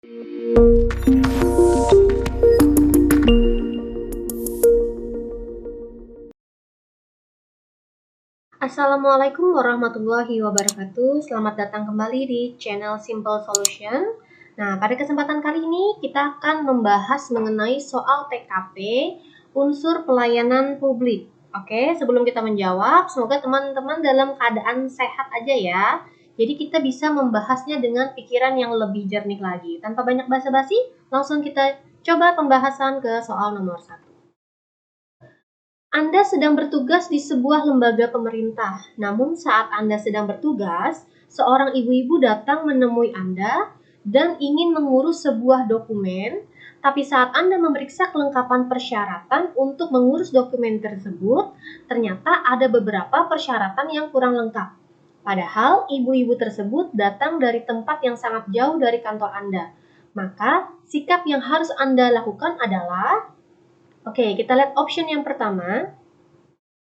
Assalamualaikum warahmatullahi wabarakatuh. Selamat datang kembali di channel Simple Solution. Nah, pada kesempatan kali ini kita akan membahas mengenai soal TKP unsur pelayanan publik. Oke, sebelum kita menjawab, semoga teman-teman dalam keadaan sehat aja ya. Jadi kita bisa membahasnya dengan pikiran yang lebih jernih lagi. Tanpa banyak basa-basi, langsung kita coba pembahasan ke soal nomor 1. Anda sedang bertugas di sebuah lembaga pemerintah. Namun saat Anda sedang bertugas, seorang ibu-ibu datang menemui Anda dan ingin mengurus sebuah dokumen, tapi saat Anda memeriksa kelengkapan persyaratan untuk mengurus dokumen tersebut, ternyata ada beberapa persyaratan yang kurang lengkap. Padahal ibu-ibu tersebut datang dari tempat yang sangat jauh dari kantor Anda. Maka, sikap yang harus Anda lakukan adalah Oke, kita lihat option yang pertama.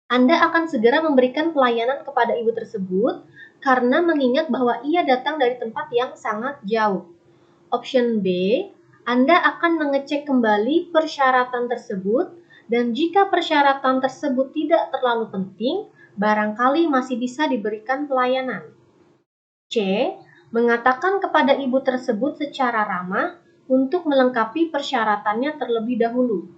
Anda akan segera memberikan pelayanan kepada ibu tersebut karena mengingat bahwa ia datang dari tempat yang sangat jauh. Option B, Anda akan mengecek kembali persyaratan tersebut dan jika persyaratan tersebut tidak terlalu penting, barangkali masih bisa diberikan pelayanan. C, mengatakan kepada ibu tersebut secara ramah untuk melengkapi persyaratannya terlebih dahulu.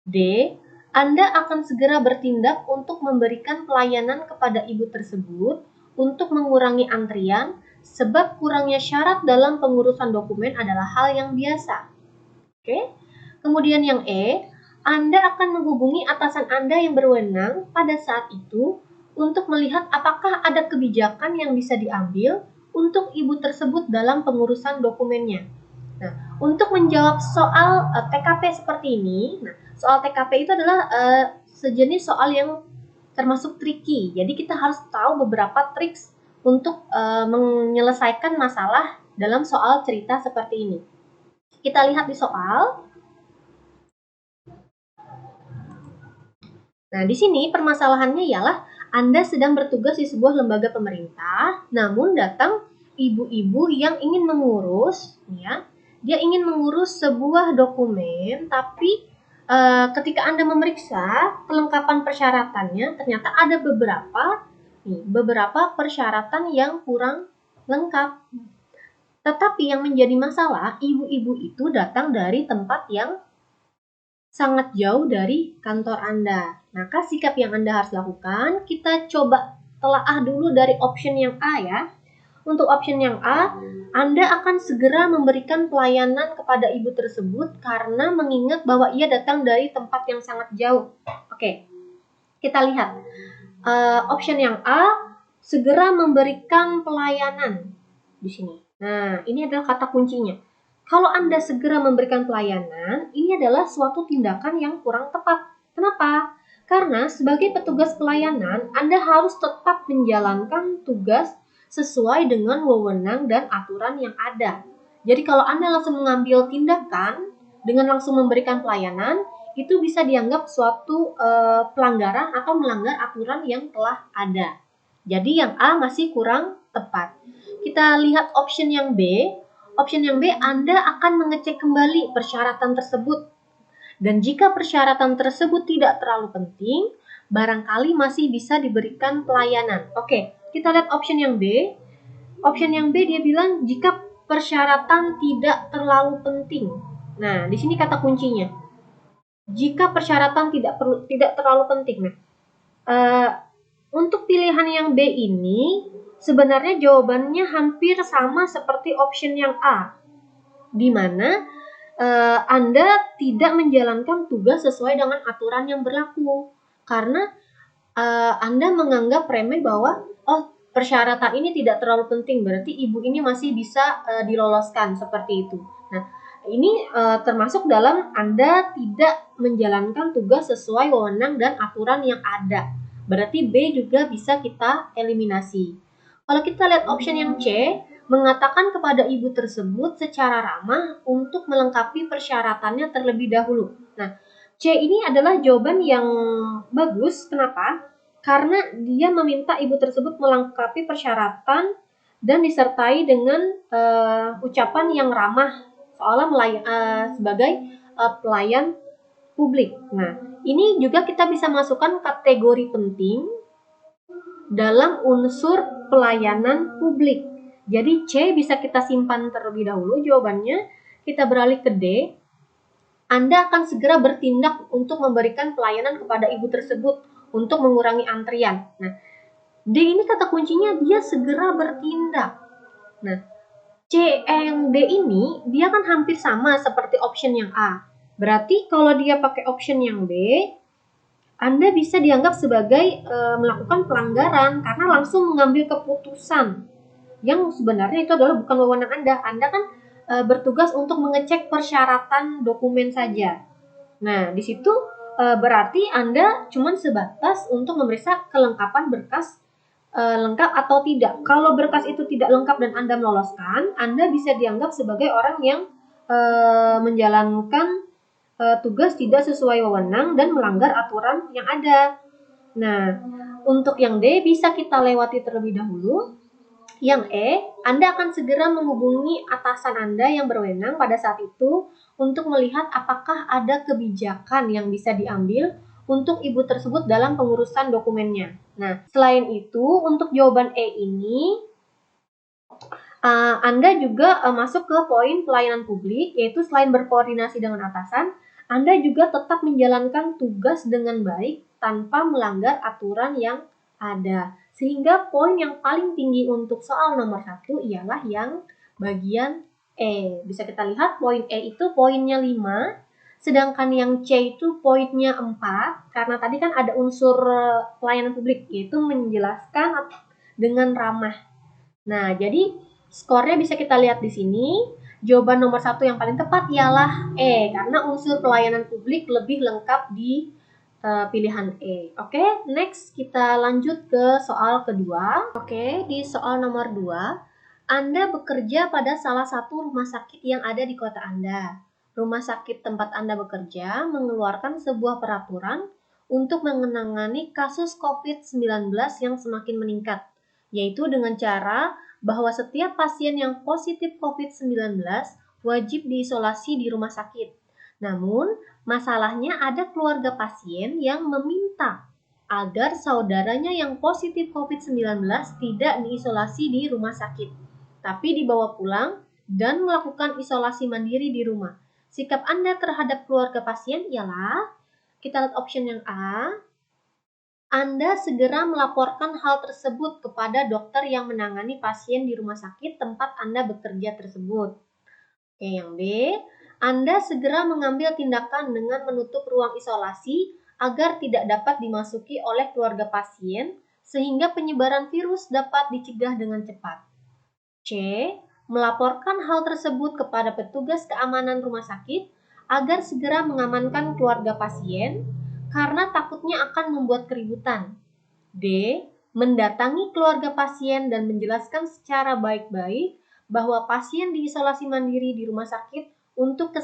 D. Anda akan segera bertindak untuk memberikan pelayanan kepada ibu tersebut untuk mengurangi antrian sebab kurangnya syarat dalam pengurusan dokumen adalah hal yang biasa. Oke. Kemudian yang E, Anda akan menghubungi atasan Anda yang berwenang pada saat itu untuk melihat apakah ada kebijakan yang bisa diambil untuk ibu tersebut dalam pengurusan dokumennya. Nah, untuk menjawab soal TKP seperti ini, soal TKP itu adalah sejenis soal yang termasuk tricky. Jadi kita harus tahu beberapa triks untuk menyelesaikan masalah dalam soal cerita seperti ini. Kita lihat di soal. Nah, di sini permasalahannya ialah Anda sedang bertugas di sebuah lembaga pemerintah, namun datang ibu-ibu yang ingin mengurus, ya, dia ingin mengurus sebuah dokumen, tapi ketika Anda memeriksa kelengkapan persyaratannya, ternyata ada beberapa persyaratan yang kurang lengkap. Tetapi yang menjadi masalah, ibu-ibu itu datang dari tempat yang sangat jauh dari kantor Anda. Maka sikap yang Anda harus lakukan, kita coba telaah dulu dari option yang A ya. Untuk option yang A, Anda akan segera memberikan pelayanan kepada ibu tersebut karena mengingat bahwa ia datang dari tempat yang sangat jauh. Oke, kita lihat. Option yang A, segera memberikan pelayanan di sini. Nah, ini adalah kata kuncinya. Kalau Anda segera memberikan pelayanan, ini adalah suatu tindakan yang kurang tepat. Kenapa? Karena sebagai petugas pelayanan, Anda harus tetap menjalankan tugas sesuai dengan wewenang dan aturan yang ada. Jadi kalau Anda langsung mengambil tindakan dengan langsung memberikan pelayanan, itu bisa dianggap suatu pelanggaran atau melanggar aturan yang telah ada. Jadi yang A masih kurang tepat. Kita lihat option yang B. Option yang B, Anda akan mengecek kembali persyaratan tersebut. Dan jika persyaratan tersebut tidak terlalu penting, barangkali masih bisa diberikan pelayanan. Oke, kita lihat option yang B. Option yang B dia bilang jika persyaratan tidak terlalu penting. Nah, di sini kata kuncinya. Jika persyaratan tidak terlalu penting. Nah, untuk pilihan yang B ini sebenarnya jawabannya hampir sama seperti option yang A, di mana Anda tidak menjalankan tugas sesuai dengan aturan yang berlaku karena Anda menganggap remeh bahwa persyaratan ini tidak terlalu penting, berarti ibu ini masih bisa diloloskan seperti itu. Nah, ini termasuk dalam Anda tidak menjalankan tugas sesuai wewenang dan aturan yang ada. Berarti B juga bisa kita eliminasi. Kalau kita lihat option yang C, mengatakan kepada ibu tersebut secara ramah untuk melengkapi persyaratannya terlebih dahulu. Nah, C ini adalah jawaban yang bagus. Kenapa? Karena dia meminta ibu tersebut melengkapi persyaratan dan disertai dengan ucapan yang ramah seolah sebagai pelayan publik. Nah, ini juga kita bisa masukkan kategori penting dalam unsur pelayanan publik. Jadi C bisa kita simpan terlebih dahulu jawabannya. Kita beralih ke D. Anda akan segera bertindak untuk memberikan pelayanan kepada ibu tersebut untuk mengurangi antrian. Nah, D ini kata kuncinya dia segera bertindak. Nah, C yang D ini dia kan hampir sama seperti option yang A. Berarti kalau dia pakai option yang B, Anda bisa dianggap sebagai melakukan pelanggaran karena langsung mengambil keputusan yang sebenarnya itu adalah bukan wewenang Anda. Anda kan bertugas untuk mengecek persyaratan dokumen saja. Nah, di situ berarti Anda cuma sebatas untuk memeriksa kelengkapan berkas lengkap atau tidak. Kalau berkas itu tidak lengkap dan Anda meloloskan, Anda bisa dianggap sebagai orang yang menjalankan tugas tidak sesuai wewenang dan melanggar aturan yang ada. Nah, untuk yang D bisa kita lewati terlebih dahulu. Yang E, Anda akan segera menghubungi atasan Anda yang berwenang pada saat itu untuk melihat apakah ada kebijakan yang bisa diambil untuk ibu tersebut dalam pengurusan dokumennya. Nah, selain itu, untuk jawaban E ini, Anda juga masuk ke poin pelayanan publik, yaitu selain berkoordinasi dengan atasan, Anda juga tetap menjalankan tugas dengan baik tanpa melanggar aturan yang ada. Sehingga poin yang paling tinggi untuk soal nomor 1 ialah yang bagian E. Bisa kita lihat poin E itu poinnya 5, sedangkan yang C itu poinnya 4, karena tadi kan ada unsur pelayanan publik, yaitu menjelaskan dengan ramah. Nah, jadi skornya bisa kita lihat di sini. Jawaban nomor 1 yang paling tepat ialah E, karena unsur pelayanan publik lebih lengkap di pilihan E. Oke, next kita lanjut ke soal kedua. Oke, di soal nomor 2, Anda bekerja pada salah satu rumah sakit yang ada di kota Anda. Rumah sakit tempat Anda bekerja mengeluarkan sebuah peraturan untuk menangani kasus COVID-19 yang semakin meningkat, yaitu dengan cara bahwa setiap pasien yang positif COVID-19 wajib diisolasi di rumah sakit. Namun, masalahnya ada keluarga pasien yang meminta agar saudaranya yang positif COVID-19 tidak diisolasi di rumah sakit, tapi dibawa pulang dan melakukan isolasi mandiri di rumah. Sikap Anda terhadap keluarga pasien ialah, kita lihat option yang A, Anda segera melaporkan hal tersebut kepada dokter yang menangani pasien di rumah sakit tempat Anda bekerja tersebut. Oke, yang B, Anda segera mengambil tindakan dengan menutup ruang isolasi agar tidak dapat dimasuki oleh keluarga pasien sehingga penyebaran virus dapat dicegah dengan cepat. C, melaporkan hal tersebut kepada petugas keamanan rumah sakit agar segera mengamankan keluarga pasien karena takutnya akan membuat keributan. D, mendatangi keluarga pasien dan menjelaskan secara baik-baik bahwa pasien diisolasi mandiri di rumah sakit untuk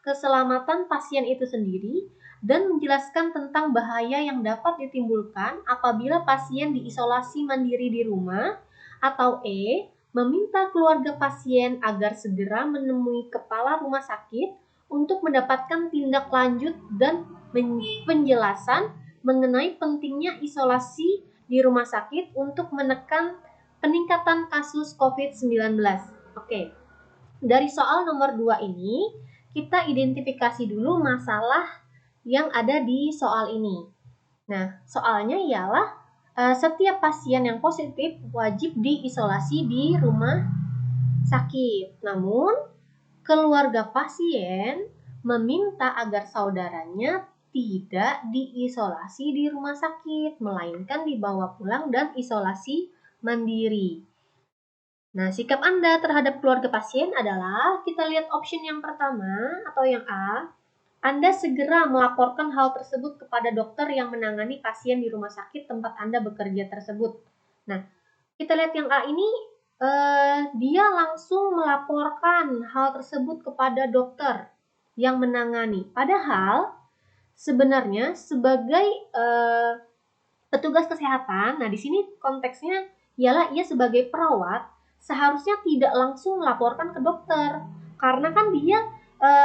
keselamatan pasien itu sendiri dan menjelaskan tentang bahaya yang dapat ditimbulkan apabila pasien diisolasi mandiri di rumah. Atau E, meminta keluarga pasien agar segera menemui kepala rumah sakit untuk mendapatkan tindak lanjut dan penjelasan mengenai pentingnya isolasi di rumah sakit untuk menekan peningkatan kasus COVID-19. Oke, dari soal nomor 2 ini, kita identifikasi dulu masalah yang ada di soal ini. Nah, soalnya ialah setiap pasien yang positif wajib diisolasi di rumah sakit. Namun, keluarga pasien meminta agar saudaranya tidak diisolasi di rumah sakit, melainkan dibawa pulang dan isolasi mandiri. Nah, sikap Anda terhadap keluarga pasien adalah, kita lihat option yang pertama atau yang A, Anda segera melaporkan hal tersebut kepada dokter yang menangani pasien di rumah sakit tempat Anda bekerja tersebut. Nah, kita lihat yang A ini, dia langsung melaporkan hal tersebut kepada dokter yang menangani. Padahal sebenarnya sebagai petugas kesehatan, nah di sini konteksnya ialah ia sebagai perawat seharusnya tidak langsung melaporkan ke dokter, Karena kan dia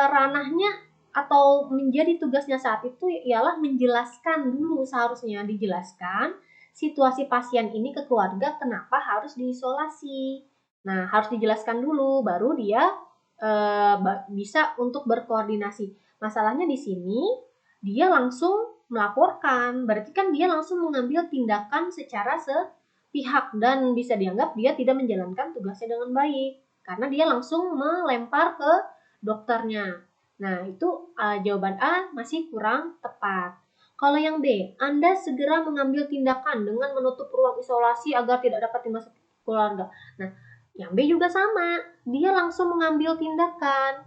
ranahnya atau menjadi tugasnya saat itu ialah menjelaskan dulu, seharusnya dijelaskan situasi pasien ini ke keluarga kenapa harus diisolasi. Nah, harus dijelaskan dulu baru dia bisa untuk berkoordinasi. Masalahnya di sini dia langsung melaporkan, berarti kan dia langsung mengambil tindakan secara sepihak dan bisa dianggap dia tidak menjalankan tugasnya dengan baik karena dia langsung melempar ke dokternya. Nah, itu jawaban A masih kurang tepat. Kalau yang B, Anda segera mengambil tindakan dengan menutup ruang isolasi agar tidak dapat dimasuki keluarga. Nah, yang B juga sama, dia langsung mengambil tindakan.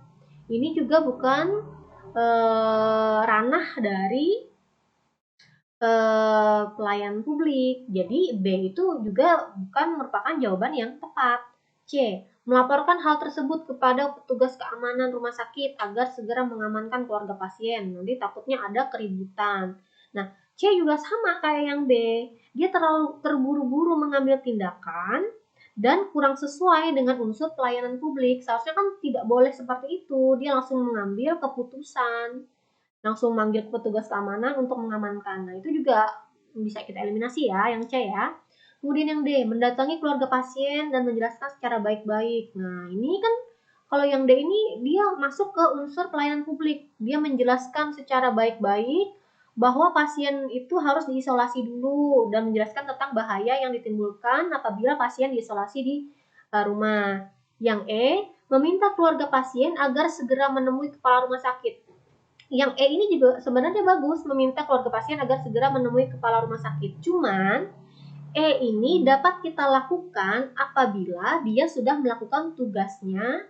Ini juga bukan ranah dari pelayan publik. Jadi B itu juga bukan merupakan jawaban yang tepat. C. Melaporkan hal tersebut kepada petugas keamanan rumah sakit agar segera mengamankan keluarga pasien. Nanti takutnya ada keributan. Nah, C juga sama kayak yang B. Dia terlalu terburu-buru mengambil tindakan dan kurang sesuai dengan unsur pelayanan publik. Seharusnya kan tidak boleh seperti itu. Dia langsung mengambil keputusan, langsung manggil petugas keamanan untuk mengamankan. Nah, itu juga bisa kita eliminasi ya, yang C ya. Kemudian yang D, mendatangi keluarga pasien dan menjelaskan secara baik-baik. Nah, ini kan kalau yang D ini dia masuk ke unsur pelayanan publik. Dia menjelaskan secara baik-baik bahwa pasien itu harus diisolasi dulu dan menjelaskan tentang bahaya yang ditimbulkan apabila pasien diisolasi di rumah. Yang E, meminta keluarga pasien agar segera menemui kepala rumah sakit. Yang E ini juga sebenarnya bagus, meminta keluarga pasien agar segera menemui kepala rumah sakit. Cuman E ini dapat kita lakukan apabila dia sudah melakukan tugasnya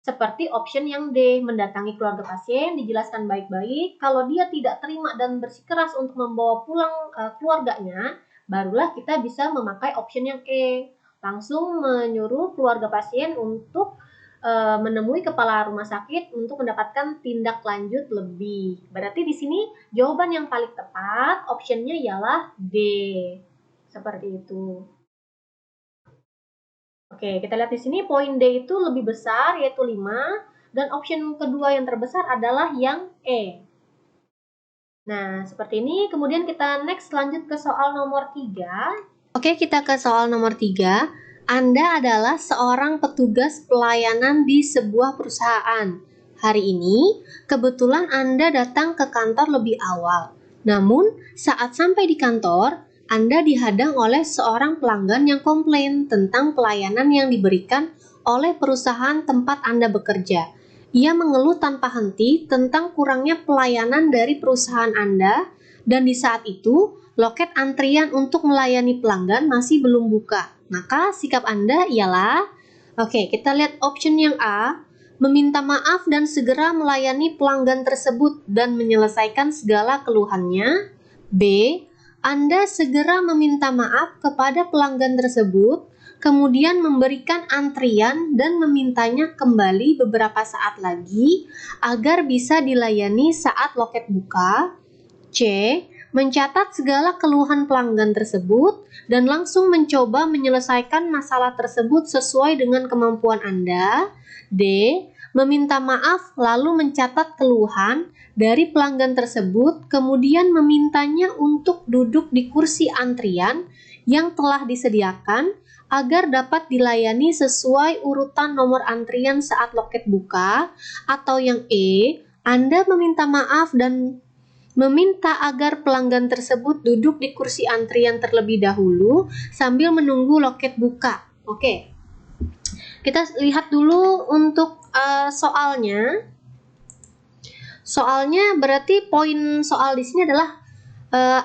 seperti option yang D, mendatangi keluarga pasien, dijelaskan baik-baik. Kalau dia tidak terima dan bersikeras untuk membawa pulang keluarganya, barulah kita bisa memakai option yang E, langsung menyuruh keluarga pasien untuk menemui kepala rumah sakit untuk mendapatkan tindak lanjut lebih. Berarti di sini jawaban yang paling tepat optionnya ialah D. Seperti itu. Oke, kita lihat di sini poin D itu lebih besar yaitu 5 dan option kedua yang terbesar adalah yang E. Nah, seperti ini. Kemudian kita next lanjut ke soal nomor 3. Oke, kita ke soal nomor 3. Anda adalah seorang petugas pelayanan di sebuah perusahaan. Hari ini, kebetulan Anda datang ke kantor lebih awal. Namun, saat sampai di kantor, Anda dihadang oleh seorang pelanggan yang komplain tentang pelayanan yang diberikan oleh perusahaan tempat Anda bekerja. Ia mengeluh tanpa henti tentang kurangnya pelayanan dari perusahaan Anda, dan di saat itu, loket antrian untuk melayani pelanggan masih belum buka. Maka sikap Anda ialah, oke, kita lihat option yang A, meminta maaf dan segera melayani pelanggan tersebut dan menyelesaikan segala keluhannya. B, Anda segera meminta maaf kepada pelanggan tersebut, kemudian memberikan antrian dan memintanya kembali beberapa saat lagi agar bisa dilayani saat loket buka. C, mencatat segala keluhan pelanggan tersebut dan langsung mencoba menyelesaikan masalah tersebut sesuai dengan kemampuan Anda. D, meminta maaf lalu mencatat keluhan dari pelanggan tersebut, kemudian memintanya untuk duduk di kursi antrian yang telah disediakan agar dapat dilayani sesuai urutan nomor antrian saat loket buka. Atau yang E, Anda meminta maaf dan meminta agar pelanggan tersebut duduk di kursi antrian terlebih dahulu sambil menunggu loket buka. Oke, kita lihat dulu untuk soalnya. Soalnya berarti poin soal di sini adalah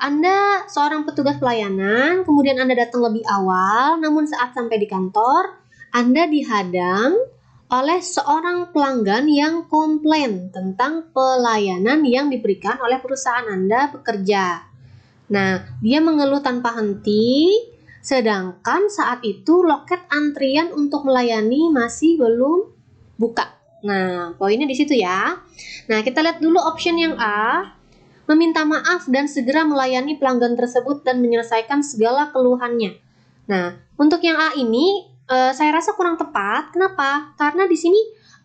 Anda seorang petugas pelayanan, kemudian Anda datang lebih awal, namun saat sampai di kantor, Anda dihadang oleh seorang pelanggan yang komplain tentang pelayanan yang diberikan oleh perusahaan Anda bekerja. Nah, dia mengeluh tanpa henti, sedangkan saat itu loket antrian untuk melayani masih belum buka. Nah, poinnya di situ ya. Nah, kita lihat dulu option yang A, meminta maaf dan segera melayani pelanggan tersebut dan menyelesaikan segala keluhannya. Nah, untuk yang A ini saya rasa kurang tepat. Kenapa? Karena di sini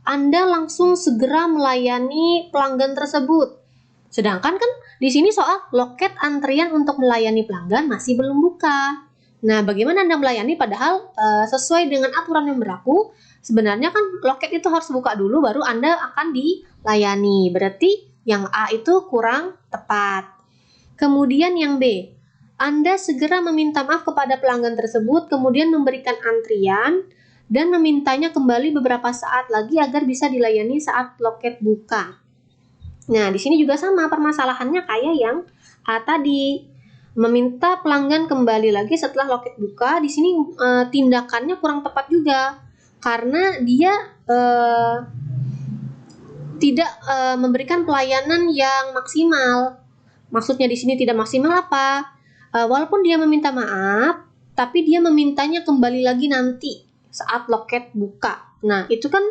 Anda langsung segera melayani pelanggan tersebut. Sedangkan kan di sini soal loket antrian untuk melayani pelanggan masih belum buka. Nah, bagaimana Anda melayani padahal sesuai dengan aturan yang berlaku, sebenarnya kan loket itu harus buka dulu baru Anda akan dilayani. Berarti yang A itu kurang tepat. Kemudian yang B, Anda segera meminta maaf kepada pelanggan tersebut, kemudian memberikan antrian dan memintanya kembali beberapa saat lagi agar bisa dilayani saat loket buka. Nah, di sini juga sama permasalahannya kayak yang A tadi. Meminta pelanggan kembali lagi setelah loket buka, di sini tindakannya kurang tepat juga. Karena dia tidak memberikan pelayanan yang maksimal. Maksudnya di sini tidak maksimal apa? Walaupun dia meminta maaf, tapi dia memintanya kembali lagi nanti saat loket buka. Nah, itu kan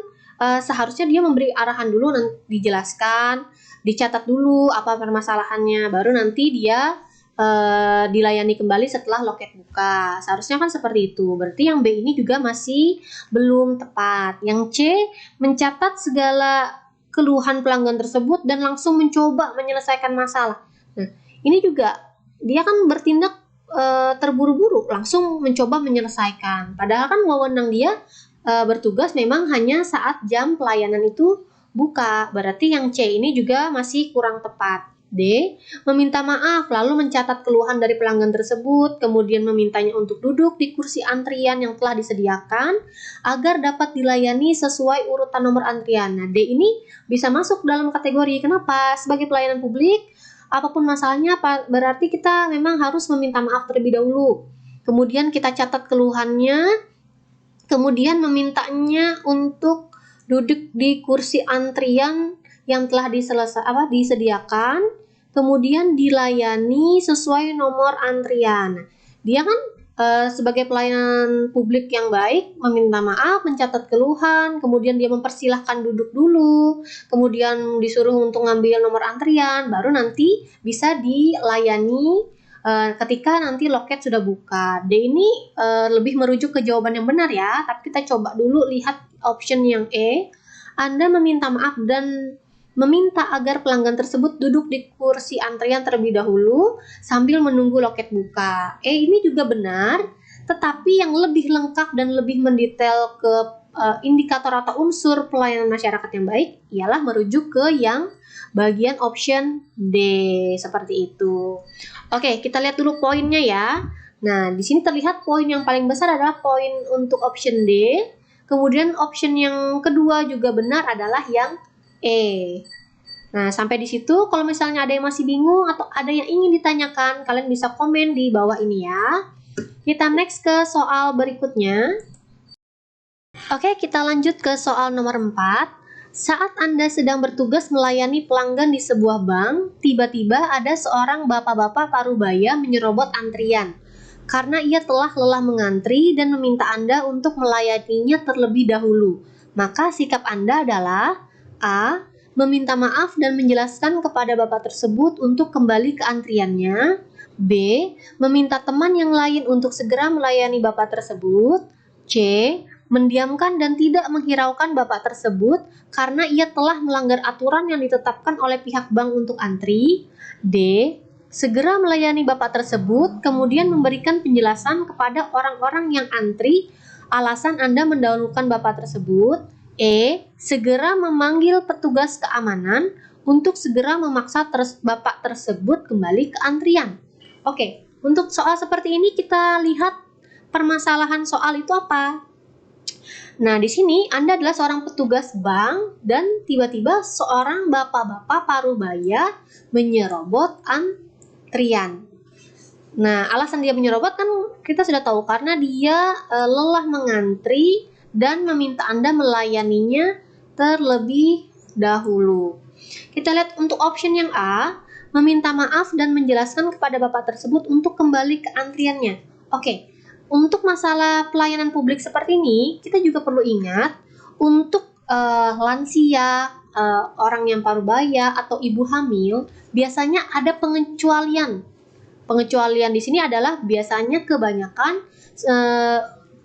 seharusnya dia memberi arahan dulu, nanti dijelaskan, dicatat dulu apa permasalahannya, baru nanti dia dilayani kembali setelah loket buka. Seharusnya kan seperti itu. Berarti yang B ini juga masih belum tepat. Yang C, mencatat segala keluhan pelanggan tersebut dan langsung mencoba menyelesaikan masalah. Nah, ini juga dia kan bertindak terburu-buru, langsung mencoba menyelesaikan. Padahal kan wewenang dia bertugas memang hanya saat jam pelayanan itu buka. Berarti yang C ini juga masih kurang tepat. D, meminta maaf lalu mencatat keluhan dari pelanggan tersebut, kemudian memintanya untuk duduk di kursi antrian yang telah disediakan agar dapat dilayani sesuai urutan nomor antrian. Nah, D ini bisa masuk dalam kategori kenapa? Sebagai pelayanan publik, apapun masalahnya berarti kita memang harus meminta maaf terlebih dahulu. Kemudian kita catat keluhannya, kemudian memintanya untuk duduk di kursi antrian yang telah disediakan, kemudian dilayani sesuai nomor antrian. Dia kan sebagai pelayanan publik yang baik, meminta maaf, mencatat keluhan, kemudian dia mempersilahkan duduk dulu, kemudian disuruh untuk ngambil nomor antrian, baru nanti bisa dilayani ketika nanti loket sudah buka. D ini lebih merujuk ke jawaban yang benar ya, tapi kita coba dulu lihat option yang E. Anda meminta maaf dan meminta agar pelanggan tersebut duduk di kursi antrian terlebih dahulu sambil menunggu loket buka. Ini juga benar, tetapi yang lebih lengkap dan lebih mendetail ke indikator atau unsur pelayanan masyarakat yang baik ialah merujuk ke yang bagian option D, seperti itu. Oke, kita lihat dulu poinnya ya. Nah, di sini terlihat poin yang paling besar adalah poin untuk option D. Kemudian option yang kedua juga benar adalah yang E. Nah, sampai di situ kalau misalnya ada yang masih bingung atau ada yang ingin ditanyakan, kalian bisa komen di bawah ini ya. Kita next ke soal berikutnya. Oke, kita lanjut ke soal nomor 4. Saat Anda sedang bertugas melayani pelanggan di sebuah bank, tiba-tiba ada seorang bapak-bapak parubaya menyerobot antrian karena ia telah lelah mengantri dan meminta Anda untuk melayaninya terlebih dahulu. Maka sikap Anda adalah A. Meminta maaf dan menjelaskan kepada bapak tersebut untuk kembali ke antriannya. B. Meminta teman yang lain untuk segera melayani bapak tersebut. C. Mendiamkan dan tidak menghiraukan bapak tersebut karena ia telah melanggar aturan yang ditetapkan oleh pihak bank untuk antri. D. Segera melayani bapak tersebut, kemudian memberikan penjelasan kepada orang-orang yang antri alasan Anda mendahulukan bapak tersebut. E. Segera memanggil petugas keamanan untuk segera memaksa bapak tersebut kembali ke antrian. Oke, untuk soal seperti ini kita lihat permasalahan soal itu apa. Nah, di sini Anda adalah seorang petugas bank dan tiba-tiba seorang bapak-bapak parubaya menyerobot antrian. Nah, alasan dia menyerobot kan kita sudah tahu karena dia lelah mengantri dan meminta Anda melayaninya terlebih dahulu. Kita lihat untuk option yang A, meminta maaf dan menjelaskan kepada bapak tersebut untuk kembali ke antriannya. Oke, untuk masalah pelayanan publik seperti ini, kita juga perlu ingat untuk lansia, orang yang parubaya atau ibu hamil, biasanya ada pengecualian. Pengecualian di sini adalah biasanya kebanyakan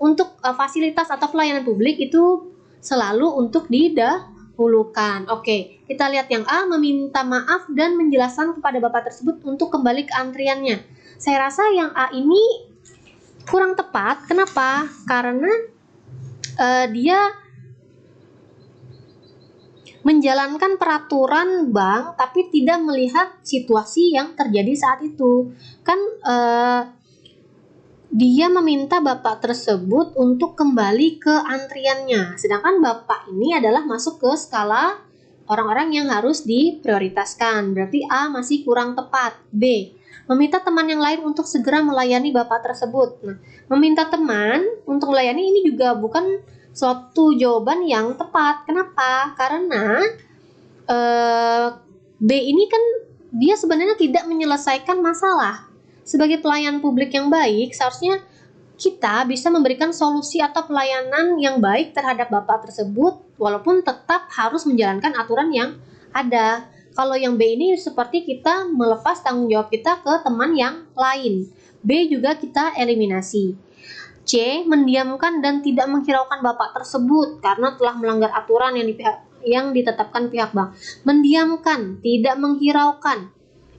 untuk fasilitas atau pelayanan publik itu selalu untuk didahulukan. Oke, kita lihat yang A, meminta maaf dan menjelaskan kepada bapak tersebut untuk kembali ke antriannya. Saya rasa yang A ini kurang tepat. Kenapa? Karena dia menjalankan peraturan bank tapi tidak melihat situasi yang terjadi saat itu. Kan dia meminta bapak tersebut untuk kembali ke antriannya, sedangkan bapak ini adalah masuk ke skala orang-orang yang harus diprioritaskan. Berarti A masih kurang tepat. B, meminta teman yang lain untuk segera melayani bapak tersebut. Nah, meminta teman untuk melayani ini juga bukan suatu jawaban yang tepat. Kenapa? Karena B ini kan dia sebenarnya tidak menyelesaikan masalah. Sebagai pelayan publik yang baik, seharusnya kita bisa memberikan solusi atau pelayanan yang baik terhadap bapak tersebut, walaupun tetap harus menjalankan aturan yang ada. Kalau yang B ini seperti kita melepas tanggung jawab kita ke teman yang lain. B juga kita eliminasi. C, mendiamkan dan tidak menghiraukan bapak tersebut karena telah melanggar aturan yang ditetapkan pihak bank. Mendiamkan, tidak menghiraukan,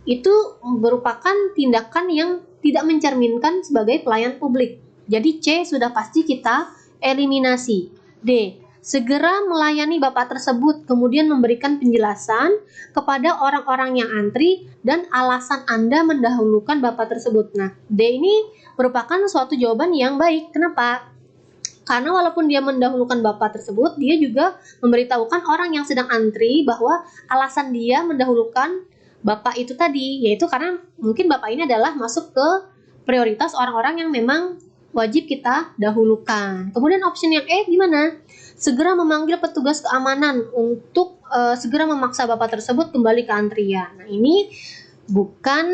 itu merupakan tindakan yang tidak mencerminkan sebagai pelayan publik. Jadi C sudah pasti kita eliminasi. D, segera melayani bapak tersebut, kemudian memberikan penjelasan kepada orang-orang yang antri dan alasan Anda mendahulukan bapak tersebut. Nah, D ini merupakan suatu jawaban yang baik. Kenapa? Karena walaupun dia mendahulukan bapak tersebut, dia juga memberitahukan orang yang sedang antri bahwa alasan dia mendahulukan bapak itu tadi, yaitu karena mungkin bapak ini adalah masuk ke prioritas orang-orang yang memang wajib kita dahulukan. Kemudian option yang E gimana? Segera memanggil petugas keamanan untuk segera memaksa bapak tersebut kembali ke antrian. Nah, ini bukan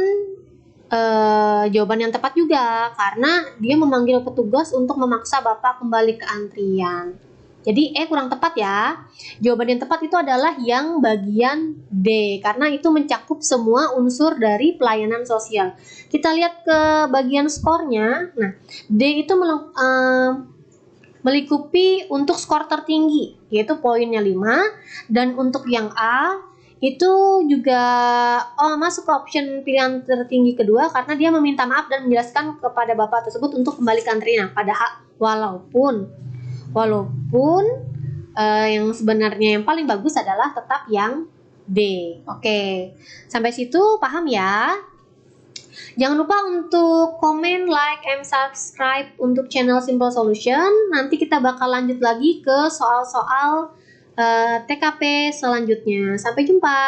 jawaban yang tepat juga, karena dia memanggil petugas untuk memaksa bapak kembali ke antrian. Jadi E kurang tepat ya. Jawaban yang tepat itu adalah yang bagian D, karena itu mencakup semua unsur dari pelayanan sosial. Kita lihat ke bagian skornya. Nah, D itu melingkupi untuk skor tertinggi, yaitu poinnya 5. Dan untuk yang A itu juga masuk ke option pilihan tertinggi kedua, karena dia meminta maaf dan menjelaskan kepada bapak tersebut untuk kembali ke antrian. Padahal walaupun yang sebenarnya yang paling bagus adalah tetap yang D. Oke, sampai situ paham ya? Jangan lupa untuk komen, like, and subscribe untuk channel Simple Solution. Nanti kita bakal lanjut lagi ke soal-soal TKP selanjutnya. Sampai jumpa.